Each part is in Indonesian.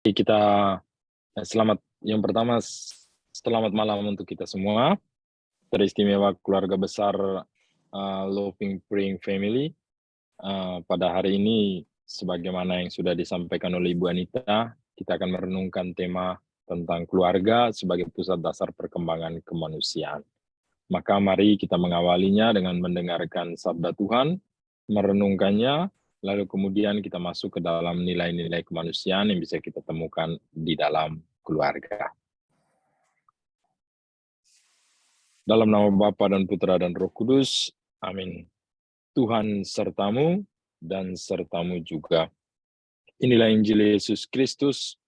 Kita yang pertama selamat malam untuk kita semua, teristimewa keluarga besar, Loving Praying Family. Pada hari ini sebagaimana yang sudah disampaikan oleh Ibu Anita, kita akan merenungkan tema tentang keluarga sebagai pusat dasar perkembangan kemanusiaan. Maka mari kita mengawalinya dengan mendengarkan sabda Tuhan, merenungkannya, lalu kemudian kita masuk ke dalam nilai-nilai kemanusiaan yang bisa kita temukan di dalam keluarga. Dalam nama Bapa dan Putra dan Roh Kudus, amin. Tuhan sertamu dan sertamu juga. Inilah Injil Yesus Kristus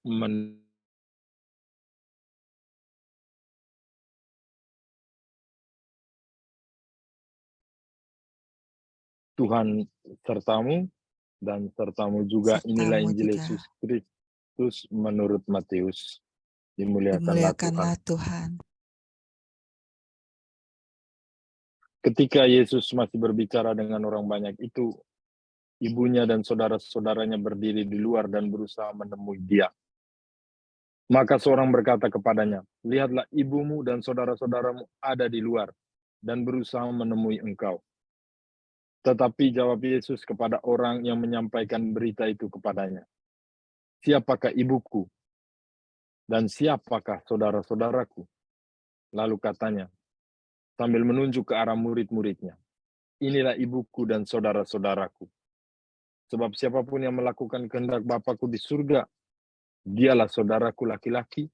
Tuhan sertamu dan sertamu juga. Inilah Sertamu Injil juga. Yesus Kristus menurut Matius. Dimuliakanlah Tuhan. Ketika Yesus masih berbicara dengan orang banyak itu, ibunya dan saudara-saudaranya berdiri di luar dan berusaha menemui dia. Maka seorang berkata kepadanya, "Lihatlah, ibumu dan saudara-saudaramu ada di luar dan berusaha menemui engkau." Tetapi jawab Yesus kepada orang yang menyampaikan berita itu kepadanya, "Siapakah ibuku dan siapakah saudara-saudaraku?" Lalu katanya, sambil menunjuk ke arah murid-muridnya, "Inilah ibuku dan saudara-saudaraku. Sebab siapapun yang melakukan kehendak Bapakku di surga, dialah saudaraku laki-laki,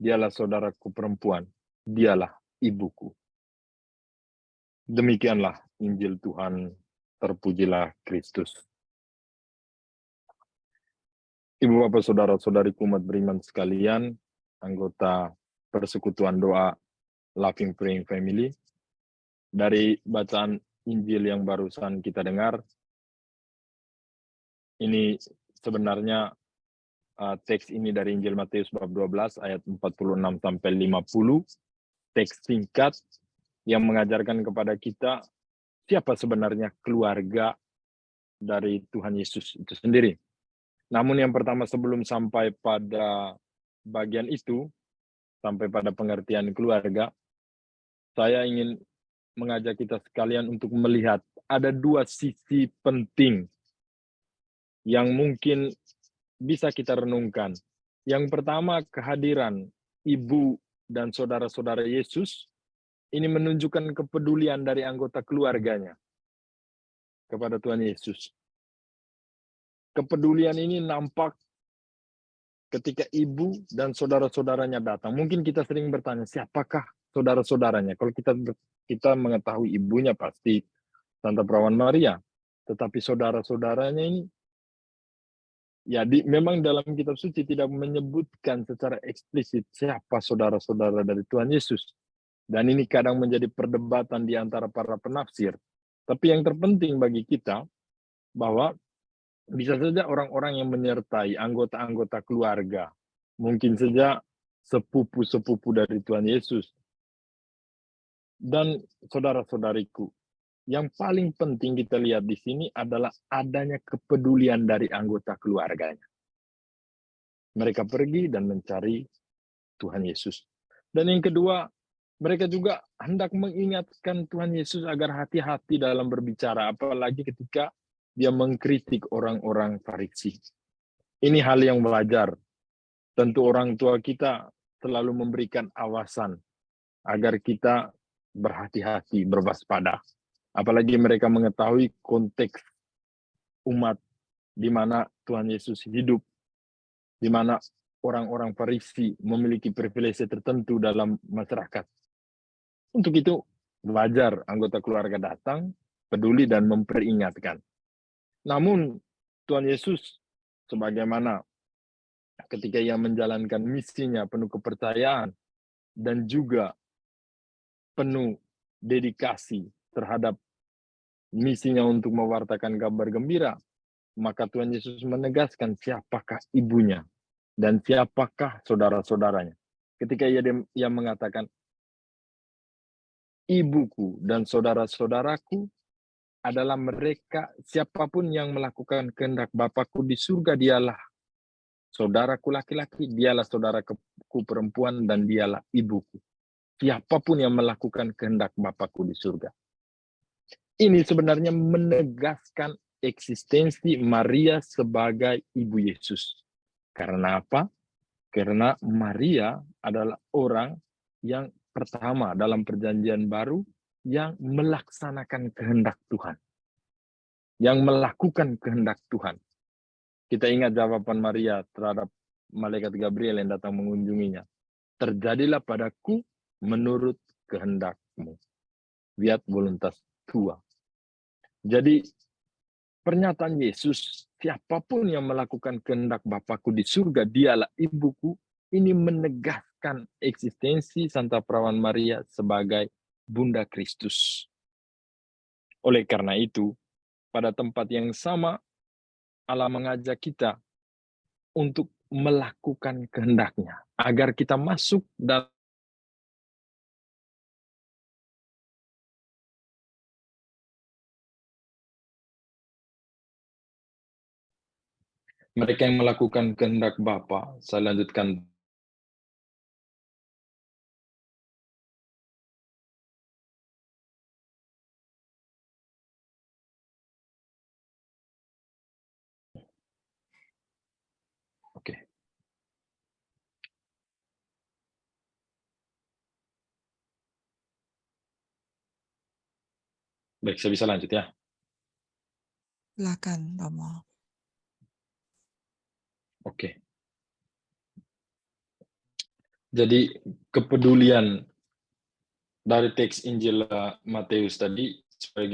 dialah saudaraku perempuan, dialah ibuku." Demikianlah Injil Tuhan, terpujilah Kristus. Ibu bapak saudara-saudariku umat beriman sekalian, anggota persekutuan doa Loving Praying Family, dari bacaan Injil yang barusan kita dengar, ini sebenarnya teks ini dari Injil Matius bab 12 ayat 46 sampai 50, teks singkat yang mengajarkan kepada kita siapa sebenarnya keluarga dari Tuhan Yesus itu sendiri. Namun yang pertama sebelum sampai pada bagian itu, sampai pada pengertian keluarga, saya ingin mengajak kita sekalian untuk melihat ada dua sisi penting yang mungkin bisa kita renungkan. Yang pertama, kehadiran ibu dan saudara-saudara Yesus ini menunjukkan kepedulian dari anggota keluarganya kepada Tuhan Yesus. Kepedulian ini nampak ketika ibu dan saudara-saudaranya datang. Mungkin kita sering bertanya, siapakah saudara-saudaranya? Kalau kita mengetahui ibunya pasti Santa Perawan Maria. Tetapi saudara-saudaranya ini, ya memang dalam kitab suci tidak menyebutkan secara eksplisit siapa saudara-saudara dari Tuhan Yesus. Dan ini kadang menjadi perdebatan di antara para penafsir. Tapi yang terpenting bagi kita, bahwa bisa saja orang-orang yang menyertai anggota-anggota keluarga, mungkin saja sepupu-sepupu dari Tuhan Yesus. Dan saudara-saudariku, yang paling penting kita lihat di sini adalah adanya kepedulian dari anggota keluarganya. Mereka pergi dan mencari Tuhan Yesus. Dan yang kedua, mereka juga hendak mengingatkan Tuhan Yesus agar hati-hati dalam berbicara, apalagi ketika dia mengkritik orang-orang Farisi. Ini hal yang wajar. Tentu orang tua kita selalu memberikan awasan agar kita berhati-hati, berwaspada. Apalagi mereka mengetahui konteks umat di mana Tuhan Yesus hidup, di mana orang-orang Farisi memiliki privilege tertentu dalam masyarakat. Untuk itu, wajar anggota keluarga datang, peduli dan memperingatkan. Namun, Tuhan Yesus sebagaimana ketika ia menjalankan misinya penuh kepercayaan dan juga penuh dedikasi terhadap misinya untuk mewartakan kabar gembira, maka Tuhan Yesus menegaskan siapakah ibunya dan siapakah saudara-saudaranya. Ketika ia mengatakan, ibuku dan saudara-saudaraku adalah mereka, siapapun yang melakukan kehendak Bapakku di surga, dialah saudaraku laki-laki, dialah saudaraku perempuan, dan dialah ibuku. Siapapun yang melakukan kehendak Bapakku di surga. Ini sebenarnya menegaskan eksistensi Maria sebagai ibu Yesus. Karena apa? Karena Maria adalah orang yang pertama dalam perjanjian baru yang melaksanakan kehendak Tuhan. Yang melakukan kehendak Tuhan. Kita ingat jawaban Maria terhadap malaikat Gabriel yang datang mengunjunginya. Terjadilah padaku menurut kehendakmu. Fiat voluntas tua. Jadi pernyataan Yesus, siapapun yang melakukan kehendak Bapakku di surga, dialah ibuku, ini menegaskan eksistensi Santa Perawan Maria sebagai Bunda Kristus. Oleh karena itu, pada tempat yang sama, Allah mengajak kita untuk melakukan kehendak-Nya, agar kita masuk dalam mereka yang melakukan kehendak Bapa. Saya lanjutkan. Oke. Baik, saya bisa lanjut ya. Silakan, Romo. Oke. Jadi kepedulian dari teks Injil Matius tadi,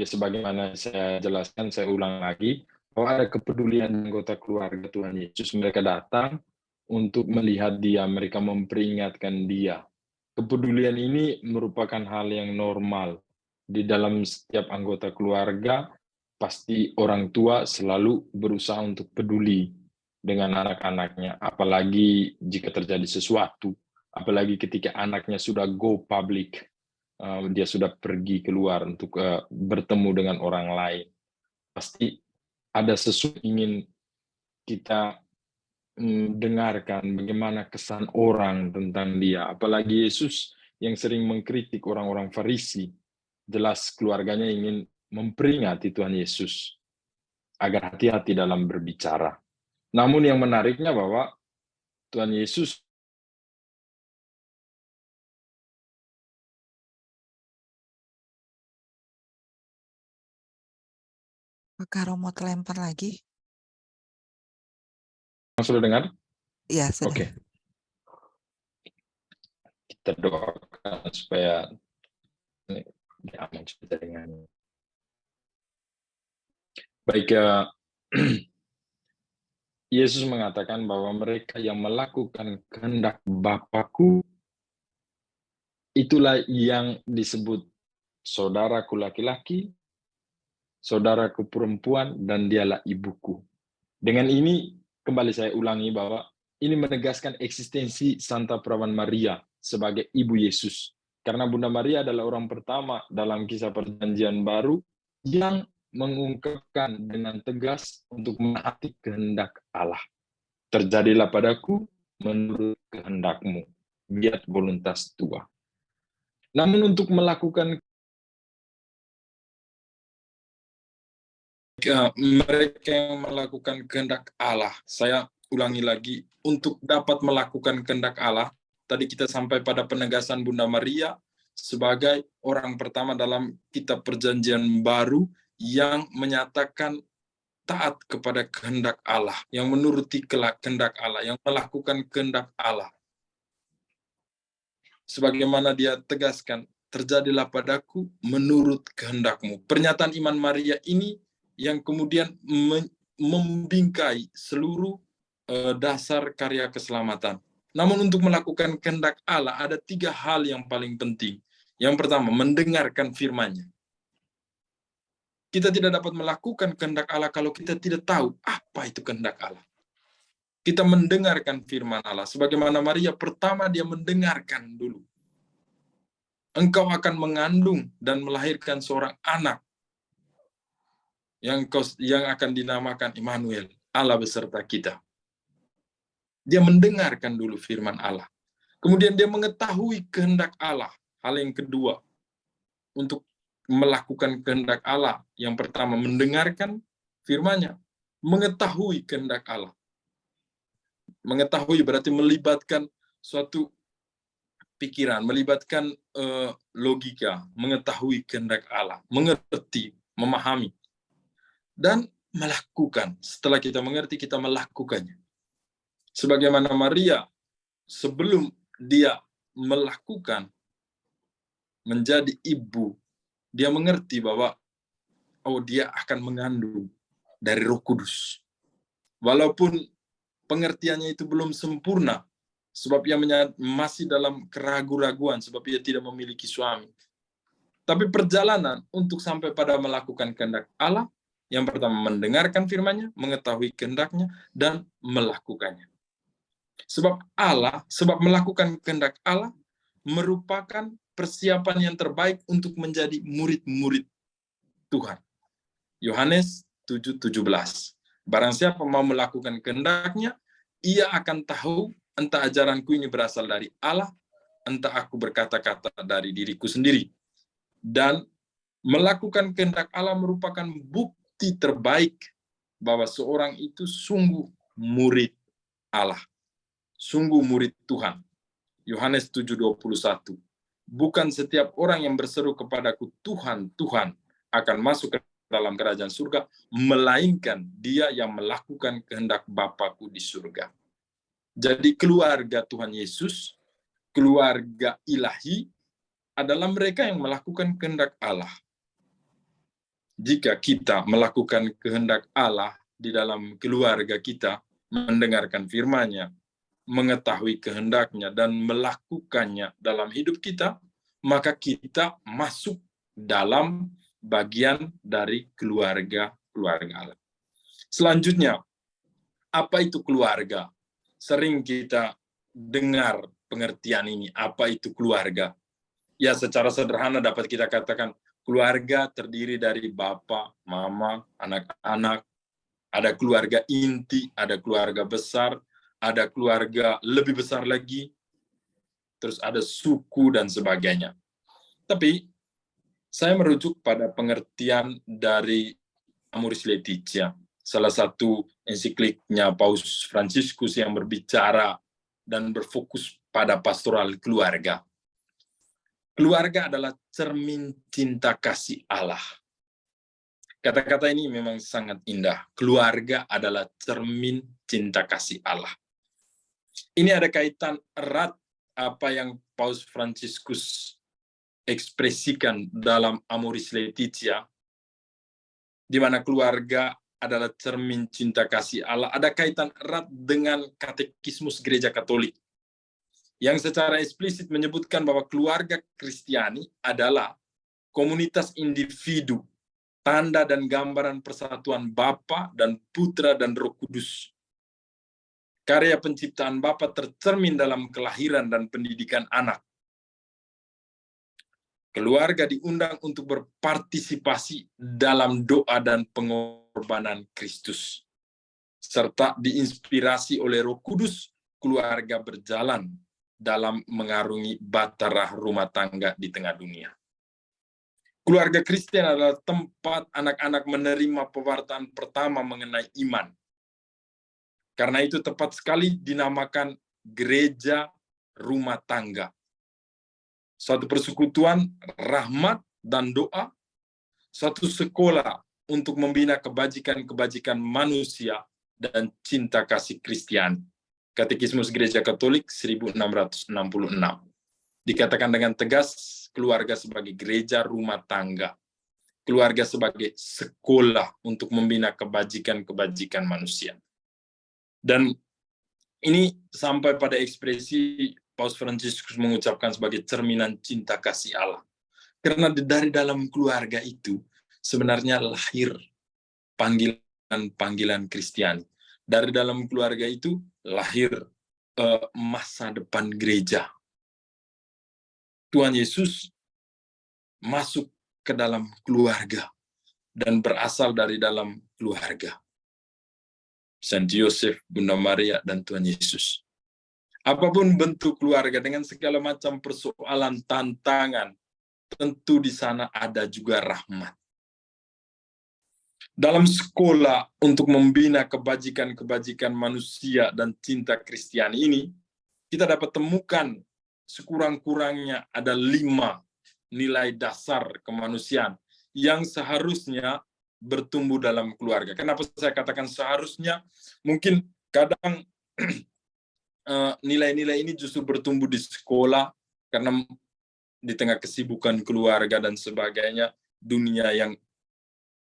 sebagaimana saya jelaskan, saya ulang lagi, bahwa ada kepedulian anggota keluarga Tuhan Yesus. Mereka datang untuk melihat Dia, mereka memperingatkan Dia. Kepedulian ini merupakan hal yang normal. Di dalam setiap anggota keluarga, pasti orang tua selalu berusaha untuk peduli dengan anak-anaknya, apalagi jika terjadi sesuatu, apalagi ketika anaknya sudah go public, dia sudah pergi keluar untuk bertemu dengan orang lain. Pasti ada sesuatu ingin kita dengarkan bagaimana kesan orang tentang dia. Apalagi Yesus yang sering mengkritik orang-orang Farisi. Jelas keluarganya ingin memperingati Tuhan Yesus agar hati-hati dalam berbicara. Namun yang menariknya bahwa Tuhan Yesus Apakah Romo terlempar lagi? sudah dengar? Iya, sudah. Oke. Kita doakan supaya aman jaringannya. Baik, Yesus mengatakan bahwa mereka yang melakukan kehendak Bapakku, itulah yang disebut saudaraku laki-laki, saudaraku perempuan, dan dialah ibuku. Dengan ini, kembali saya ulangi bahwa ini menegaskan eksistensi Santa Perawan Maria sebagai ibu Yesus. Karena Bunda Maria adalah orang pertama dalam kisah perjanjian baru yang mengungkapkan dengan tegas untuk menaati kehendak Allah. Terjadilah padaku menurut kehendakmu, fiat voluntas tua. Namun untuk melakukan mereka yang melakukan kehendak Allah, saya ulangi lagi, untuk dapat melakukan kehendak Allah, tadi kita sampai pada penegasan Bunda Maria sebagai orang pertama dalam kitab perjanjian baru yang menyatakan taat kepada kehendak Allah, yang menuruti kehendak Allah, yang melakukan kehendak Allah. Sebagaimana dia tegaskan, terjadilah padaku menurut kehendakmu. Pernyataan iman Maria ini yang kemudian membingkai seluruh dasar karya keselamatan. Namun untuk melakukan kehendak Allah ada 3 hal yang paling penting. Yang pertama, mendengarkan firman-Nya. Kita tidak dapat melakukan kehendak Allah kalau kita tidak tahu apa itu kehendak Allah. Kita mendengarkan firman Allah. Sebagaimana Maria pertama dia mendengarkan dulu. Engkau akan mengandung dan melahirkan seorang anak yang akan dinamakan Immanuel, Allah beserta kita. Dia mendengarkan dulu firman Allah. Kemudian dia mengetahui kehendak Allah. Hal yang kedua, untuk melakukan kehendak Allah. Yang pertama, mendengarkan firman-Nya. Mengetahui kehendak Allah. Mengetahui berarti melibatkan suatu pikiran, melibatkan logika, mengetahui kehendak Allah, mengerti, memahami, dan melakukan. Setelah kita mengerti, kita melakukannya. Sebagaimana Maria, sebelum dia melakukan menjadi ibu, dia mengerti bahwa dia akan mengandung dari Roh Kudus. Walaupun pengertiannya itu belum sempurna, sebab ia masih dalam keraguan-raguan, sebab ia tidak memiliki suami. Tapi perjalanan untuk sampai pada melakukan kehendak Allah, yang pertama mendengarkan firman-Nya, mengetahui kehendaknya, dan melakukannya. Sebab melakukan kehendak Allah merupakan persiapan yang terbaik untuk menjadi murid-murid Tuhan. Yohanes 7:17. Barang siapa mau melakukan kehendak-Nya, ia akan tahu entah ajaranku ini berasal dari Allah, entah aku berkata-kata dari diriku sendiri. Dan melakukan kehendak Allah merupakan bukti terbaik bahwa seorang itu sungguh murid Allah. Sungguh murid Tuhan. Yohanes 7:21. Bukan setiap orang yang berseru kepadaku Tuhan, Tuhan akan masuk ke dalam kerajaan surga, melainkan dia yang melakukan kehendak Bapa-Ku di surga. Jadi keluarga Tuhan Yesus, keluarga ilahi, adalah mereka yang melakukan kehendak Allah. Jika kita melakukan kehendak Allah di dalam keluarga kita, mendengarkan firman-Nya, mengetahui kehendaknya, dan melakukannya dalam hidup kita, maka kita masuk dalam bagian dari keluarga Allah. Selanjutnya, apa itu keluarga? Sering kita dengar pengertian ini, apa itu keluarga? Ya, secara sederhana dapat kita katakan, keluarga terdiri dari bapak, mama, anak-anak, ada keluarga inti, ada keluarga besar, ada keluarga lebih besar lagi, terus ada suku dan sebagainya. Tapi saya merujuk pada pengertian dari Amoris Laetitia, salah satu ensikliknya Paus Fransiskus yang berbicara dan berfokus pada pastoral keluarga. Keluarga adalah cermin cinta kasih Allah. Kata-kata ini memang sangat indah. Keluarga adalah cermin cinta kasih Allah. Ini ada kaitan erat apa yang Paus Fransiskus ekspresikan dalam Amoris Laetitia, di mana keluarga adalah cermin cinta kasih Allah, ada kaitan erat dengan katekismus Gereja Katolik, yang secara eksplisit menyebutkan bahwa keluarga Kristiani adalah komunitas individu, tanda dan gambaran persatuan Bapa dan Putra dan Roh Kudus. Karya penciptaan Bapa tercermin dalam kelahiran dan pendidikan anak. Keluarga diundang untuk berpartisipasi dalam doa dan pengorbanan Kristus. Serta diinspirasi oleh Roh Kudus, keluarga berjalan dalam mengarungi batara rumah tangga di tengah dunia. Keluarga Kristen adalah tempat anak-anak menerima pewartaan pertama mengenai iman. Karena itu tepat sekali dinamakan gereja rumah tangga. Suatu persekutuan rahmat dan doa, suatu sekolah untuk membina kebajikan-kebajikan manusia dan cinta kasih Kristiani. Katekismus Gereja Katolik 1666. Dikatakan dengan tegas, keluarga sebagai gereja rumah tangga. Keluarga sebagai sekolah untuk membina kebajikan-kebajikan manusia. Dan ini sampai pada ekspresi Paus Fransiskus mengucapkan sebagai cerminan cinta kasih Allah. Karena dari dalam keluarga itu sebenarnya lahir panggilan-panggilan Kristiani. Dari dalam keluarga itu lahir masa depan gereja. Tuhan Yesus masuk ke dalam keluarga dan berasal dari dalam keluarga. Saint Yosef, Bunda Maria, dan Tuhan Yesus. Apapun bentuk keluarga dengan segala macam persoalan, tantangan, tentu di sana ada juga rahmat. Dalam sekolah untuk membina kebajikan-kebajikan manusia dan cinta Kristiani ini, kita dapat temukan sekurang-kurangnya ada 5 nilai dasar kemanusiaan yang seharusnya bertumbuh dalam keluarga. Kenapa saya katakan seharusnya? Mungkin kadang nilai-nilai ini justru bertumbuh di sekolah karena di tengah kesibukan keluarga dan sebagainya, dunia yang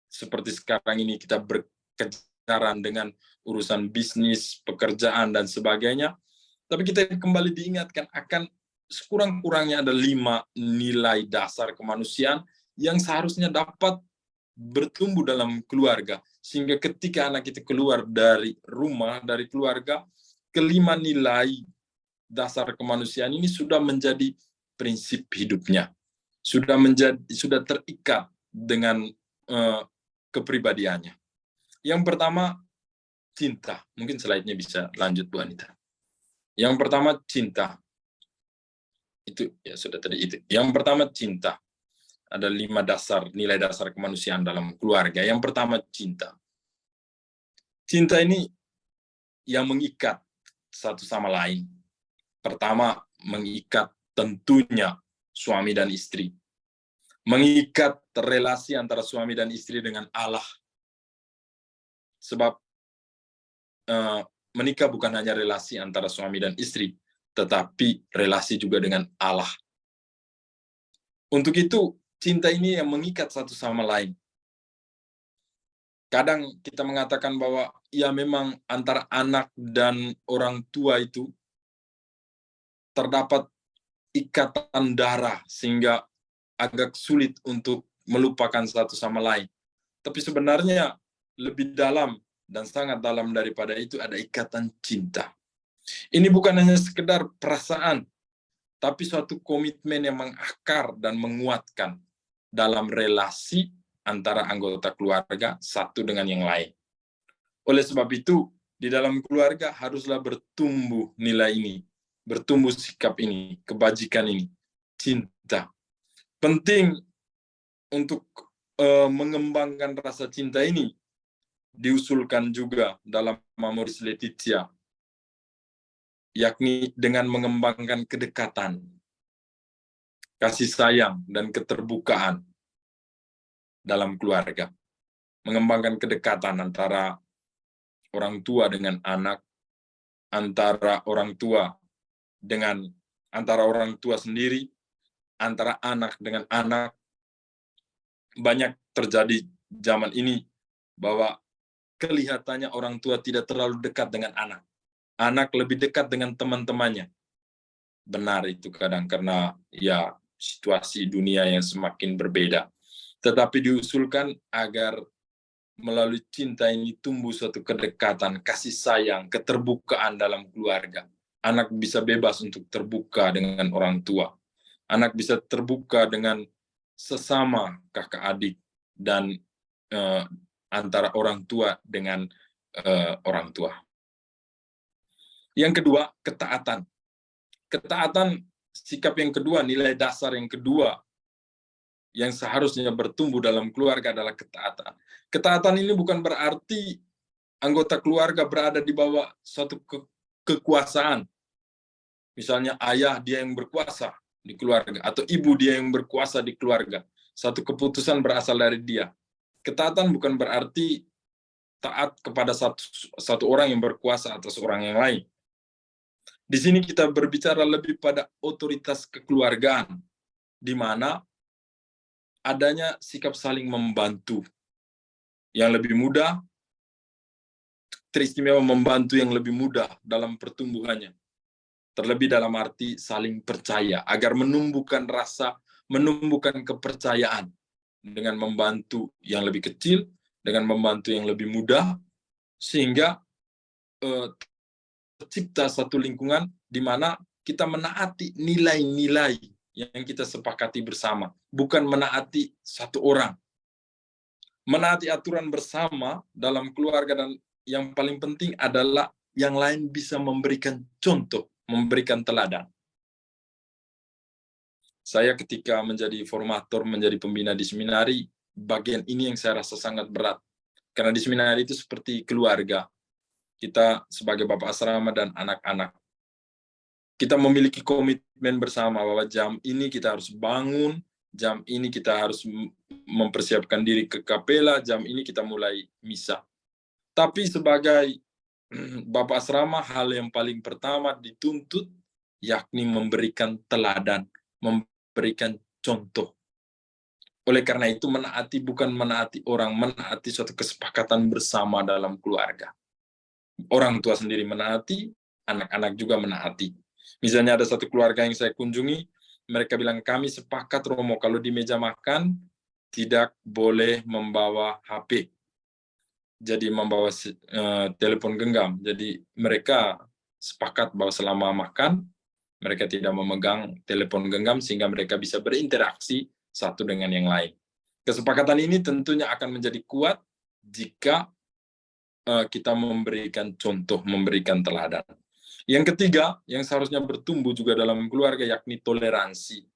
seperti sekarang ini kita berkejaran dengan urusan bisnis, pekerjaan, dan sebagainya. Tapi kita kembali diingatkan akan sekurang-kurangnya ada 5 nilai dasar kemanusiaan yang seharusnya dapat bertumbuh dalam keluarga. Sehingga ketika anak kita keluar dari rumah, dari keluarga, kelima nilai dasar kemanusiaan ini sudah menjadi prinsip hidupnya. Sudah terikat dengan kepribadiannya. Yang pertama, cinta. Mungkin slide-nya bisa lanjut, Bu Anita. Yang pertama, cinta. Itu ya sudah tadi itu. Yang pertama, cinta. Ada 5 nilai dasar kemanusiaan dalam keluarga. Yang pertama, cinta. Cinta ini yang mengikat satu sama lain. Pertama, mengikat tentunya suami dan istri. Mengikat relasi antara suami dan istri dengan Allah. Sebab menikah bukan hanya relasi antara suami dan istri, tetapi relasi juga dengan Allah. Untuk itu, cinta ini yang mengikat satu sama lain. Kadang kita mengatakan bahwa ya memang antara anak dan orang tua itu terdapat ikatan darah sehingga agak sulit untuk melupakan satu sama lain. Tapi sebenarnya lebih dalam dan sangat dalam daripada itu ada ikatan cinta. Ini bukan hanya sekedar perasaan, tapi suatu komitmen yang mengakar dan menguatkan dalam relasi antara anggota keluarga satu dengan yang lain. Oleh sebab itu, di dalam keluarga haruslah bertumbuh nilai ini, bertumbuh sikap ini, kebajikan ini, cinta. Penting untuk mengembangkan rasa cinta ini diusulkan juga dalam Amoris Laetitia, yakni dengan mengembangkan kedekatan, kasih sayang, dan keterbukaan dalam keluarga. Mengembangkan kedekatan antara orang tua dengan anak, antara orang tua sendiri, antara anak dengan anak. Banyak terjadi zaman ini bahwa kelihatannya orang tua tidak terlalu dekat dengan anak. Anak lebih dekat dengan teman-temannya. Benar itu kadang karena ya situasi dunia yang semakin berbeda. Tetapi diusulkan agar melalui cinta ini tumbuh suatu kedekatan, kasih sayang, keterbukaan dalam keluarga. Anak bisa bebas untuk terbuka dengan orang tua. Anak bisa terbuka dengan sesama kakak adik dan antara orang tua dengan orang tua. Yang kedua, ketaatan. Ketaatan, sikap yang kedua, nilai dasar yang kedua yang seharusnya bertumbuh dalam keluarga adalah ketaatan. Ketaatan ini bukan berarti anggota keluarga berada di bawah suatu kekuasaan. Misalnya ayah dia yang berkuasa di keluarga, atau ibu dia yang berkuasa di keluarga. Satu keputusan berasal dari dia. Ketaatan bukan berarti taat kepada satu orang yang berkuasa atas orang yang lain. Di sini kita berbicara lebih pada otoritas kekeluargaan, di mana adanya sikap saling membantu. Yang lebih mudah, teristimewa membantu yang lebih mudah dalam pertumbuhannya. Terlebih dalam arti saling percaya, agar menumbuhkan kepercayaan dengan membantu yang lebih kecil, dengan membantu yang lebih mudah, sehingga tercipta satu lingkungan di mana kita menaati nilai-nilai yang kita sepakati bersama, bukan menaati satu orang. Menaati aturan bersama dalam keluarga dan yang paling penting adalah yang lain bisa memberikan contoh, memberikan teladan. Saya ketika menjadi formator, menjadi pembina di seminari, bagian ini yang saya rasa sangat berat. Karena di seminari itu seperti keluarga. Kita sebagai bapak asrama dan anak-anak. Kita memiliki komitmen bersama bahwa jam ini kita harus bangun, jam ini kita harus mempersiapkan diri ke kapela, jam ini kita mulai misa. Tapi sebagai bapak asrama, hal yang paling pertama dituntut yakni memberikan teladan, memberikan contoh. Oleh karena itu menaati bukan menaati orang, menaati suatu kesepakatan bersama dalam keluarga. Orang tua sendiri menaati, anak-anak juga menaati. Misalnya ada satu keluarga yang saya kunjungi, mereka bilang kami sepakat Romo kalau di meja makan tidak boleh membawa HP. Jadi membawa telepon genggam. Jadi mereka sepakat bahwa selama makan mereka tidak memegang telepon genggam sehingga mereka bisa berinteraksi satu dengan yang lain. Kesepakatan ini tentunya akan menjadi kuat jika kita memberikan contoh, memberikan teladan. Yang ketiga, yang seharusnya bertumbuh juga dalam keluarga, yakni toleransi.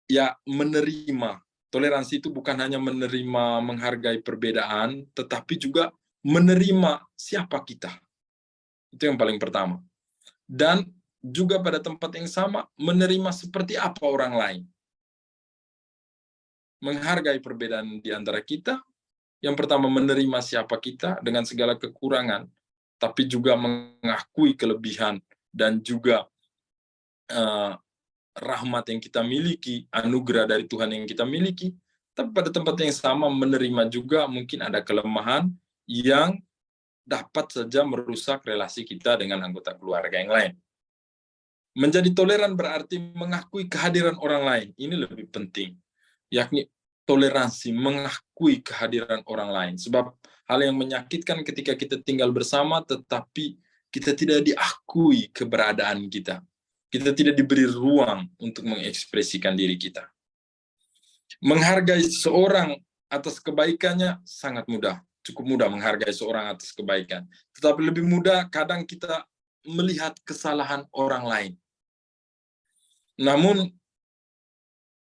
Ya, menerima. Toleransi itu bukan hanya menerima, menghargai perbedaan, tetapi juga menerima siapa kita. Itu yang paling pertama. Dan juga pada tempat yang sama, menerima seperti apa orang lain. Menghargai perbedaan di antara kita, yang pertama menerima siapa kita dengan segala kekurangan, tapi juga mengakui kelebihan dan juga rahmat yang kita miliki, anugerah dari Tuhan yang kita miliki, tapi pada tempat yang sama menerima juga mungkin ada kelemahan yang dapat saja merusak relasi kita dengan anggota keluarga yang lain. Menjadi toleran berarti mengakui kehadiran orang lain. Ini lebih penting, yakni toleransi, mengakui kehadiran orang lain. Sebab hal yang menyakitkan ketika kita tinggal bersama, tetapi kita tidak diakui keberadaan kita. Kita tidak diberi ruang untuk mengekspresikan diri kita. Menghargai seorang atas kebaikannya sangat mudah. Cukup mudah menghargai seorang atas kebaikan. Tetapi lebih mudah kadang kita melihat kesalahan orang lain. Namun,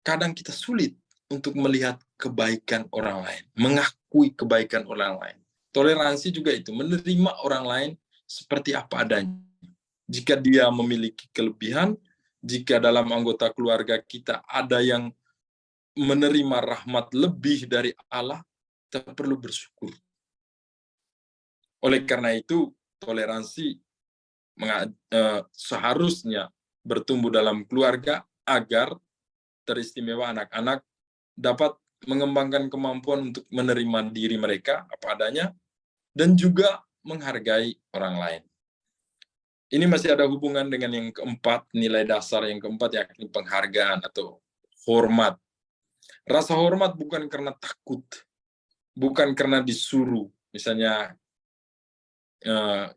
kadang kita sulit untuk melihat kebaikan orang lain, mengakui kebaikan orang lain. Toleransi juga itu, menerima orang lain seperti apa adanya. Jika dia memiliki kelebihan, jika dalam anggota keluarga kita ada yang menerima rahmat lebih dari Allah, kita perlu bersyukur. Oleh karena itu, toleransi seharusnya bertumbuh dalam keluarga agar teristimewa anak-anak dapat mengembangkan kemampuan untuk menerima diri mereka apa adanya dan juga menghargai orang lain. Ini masih ada hubungan dengan yang keempat, nilai dasar yang keempat, yakni penghargaan atau hormat. Rasa hormat bukan karena takut, bukan karena disuruh. Misalnya,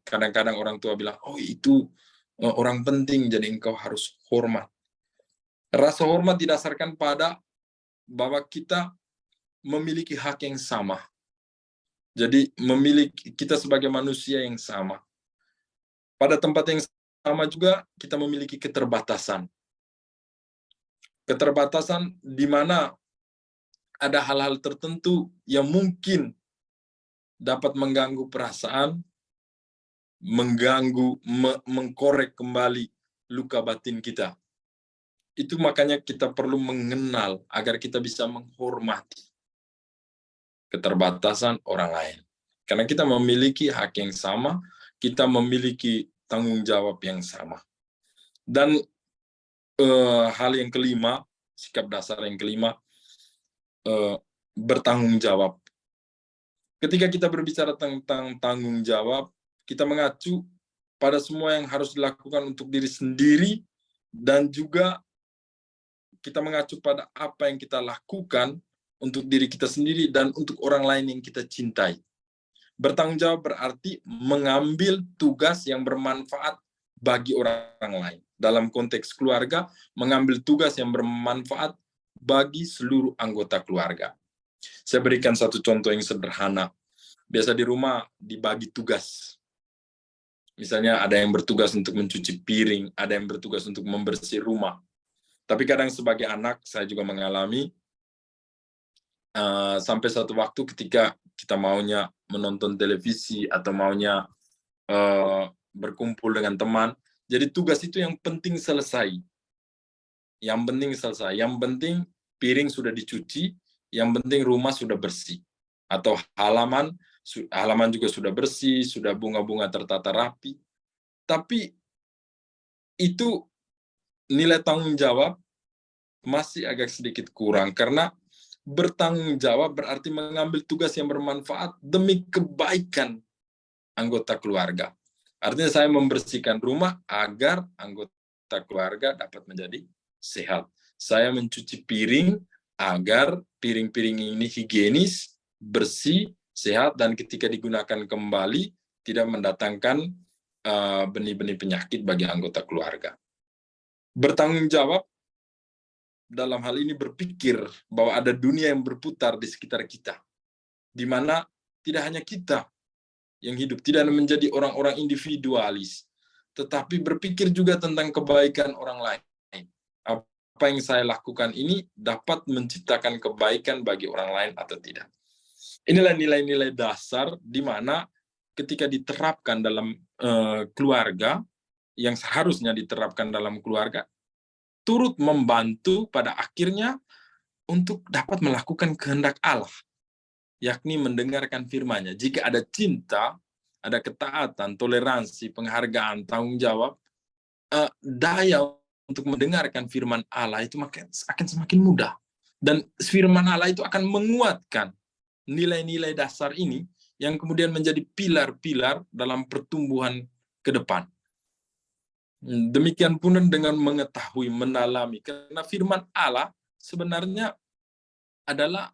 kadang-kadang orang tua bilang, oh itu orang penting, jadi engkau harus hormat. Rasa hormat didasarkan pada bahwa kita memiliki hak yang sama. Jadi kita sebagai manusia yang sama. Pada tempat yang sama juga kita memiliki keterbatasan. Keterbatasan di mana ada hal-hal tertentu yang mungkin dapat mengganggu perasaan, mengganggu, mengkorek kembali luka batin kita. Itu makanya kita perlu mengenal agar kita bisa menghormati keterbatasan orang lain. Karena kita memiliki hak yang sama, kita memiliki tanggung jawab yang sama. Dan hal yang kelima, sikap dasar yang kelima, bertanggung jawab. Ketika kita berbicara tentang tanggung jawab, kita mengacu pada semua yang harus dilakukan untuk diri sendiri dan juga kita mengacu pada apa yang kita lakukan untuk diri kita sendiri dan untuk orang lain yang kita cintai. Bertanggung jawab berarti mengambil tugas yang bermanfaat bagi orang lain. Dalam konteks keluarga, mengambil tugas yang bermanfaat bagi seluruh anggota keluarga. Saya berikan satu contoh yang sederhana. biasa di rumah dibagi tugas. Misalnya ada yang bertugas untuk mencuci piring, ada yang bertugas untuk membersih rumah. Tapi kadang sebagai anak, saya juga mengalami sampai satu waktu ketika kita maunya menonton televisi atau maunya berkumpul dengan teman, jadi tugas itu yang penting selesai. Yang penting selesai. Yang penting piring sudah dicuci, yang penting rumah sudah bersih. Atau halaman juga sudah bersih, sudah bunga-bunga tertata rapi. Tapi itu nilai tanggung jawab masih agak sedikit kurang, karena bertanggung jawab berarti mengambil tugas yang bermanfaat demi kebaikan anggota keluarga. Artinya saya membersihkan rumah agar anggota keluarga dapat menjadi sehat. Saya mencuci piring agar piring-piring ini higienis, bersih, sehat, dan ketika digunakan kembali tidak mendatangkan benih-benih penyakit bagi anggota keluarga. Bertanggung jawab dalam hal ini berpikir bahwa ada dunia yang berputar di sekitar kita, di mana tidak hanya kita yang hidup, tidak menjadi orang-orang individualis, tetapi berpikir juga tentang kebaikan orang lain. Apa yang saya lakukan ini dapat menciptakan kebaikan bagi orang lain atau tidak. Inilah nilai-nilai dasar di mana ketika diterapkan dalam keluarga, yang seharusnya diterapkan dalam keluarga, turut membantu pada akhirnya untuk dapat melakukan kehendak Allah, yakni mendengarkan firman-Nya. Jika ada cinta, ada ketaatan, toleransi, penghargaan, tanggung jawab, daya untuk mendengarkan firman Allah itu akan semakin mudah. Dan firman Allah itu akan menguatkan nilai-nilai dasar ini yang kemudian menjadi pilar-pilar dalam pertumbuhan ke depan. Demikian pun dengan mengetahui, mendalami, karena firman Allah sebenarnya adalah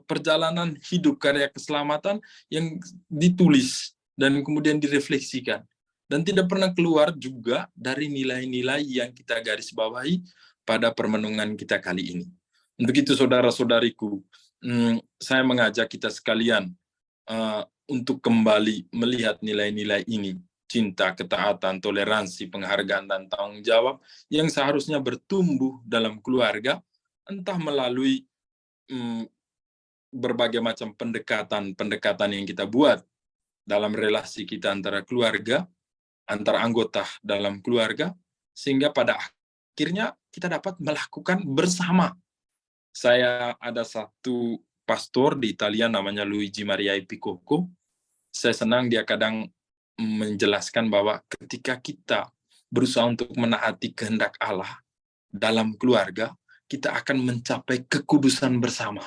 perjalanan hidup karya keselamatan yang ditulis dan kemudian direfleksikan, dan tidak pernah keluar juga dari nilai-nilai yang kita garis bawahi pada permenungan kita kali ini. Untuk itu saudara-saudariku, saya mengajak kita sekalian untuk kembali melihat nilai-nilai ini: cinta, ketaatan, toleransi, penghargaan, dan tanggung jawab yang seharusnya bertumbuh dalam keluarga, entah melalui berbagai macam pendekatan yang kita buat dalam relasi kita antara keluarga, antara anggota dalam keluarga, sehingga pada akhirnya kita dapat melakukan bersama. Saya ada satu pastor di Italia namanya Luigi Maria Epicocco. Saya senang dia kadang menjelaskan bahwa ketika kita berusaha untuk menaati kehendak Allah dalam keluarga, kita akan mencapai kekudusan bersama.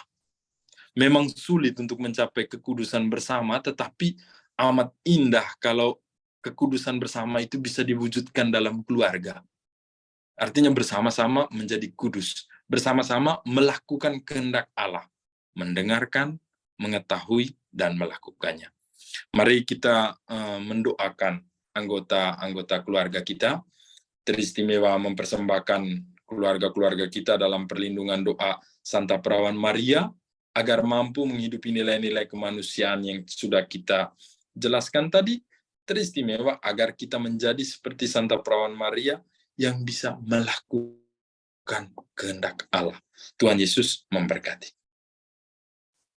Memang sulit untuk mencapai kekudusan bersama, tetapi amat indah kalau kekudusan bersama itu bisa diwujudkan dalam keluarga. Artinya bersama-sama menjadi kudus, bersama-sama melakukan kehendak Allah, mendengarkan, mengetahui, dan melakukannya. Mari kita mendoakan anggota-anggota keluarga kita, teristimewa mempersembahkan keluarga-keluarga kita dalam perlindungan doa Santa Perawan Maria, agar mampu menghidupi nilai-nilai kemanusiaan yang sudah kita jelaskan tadi, teristimewa agar kita menjadi seperti Santa Perawan Maria yang bisa melakukan kehendak Allah. Tuhan Yesus memberkati.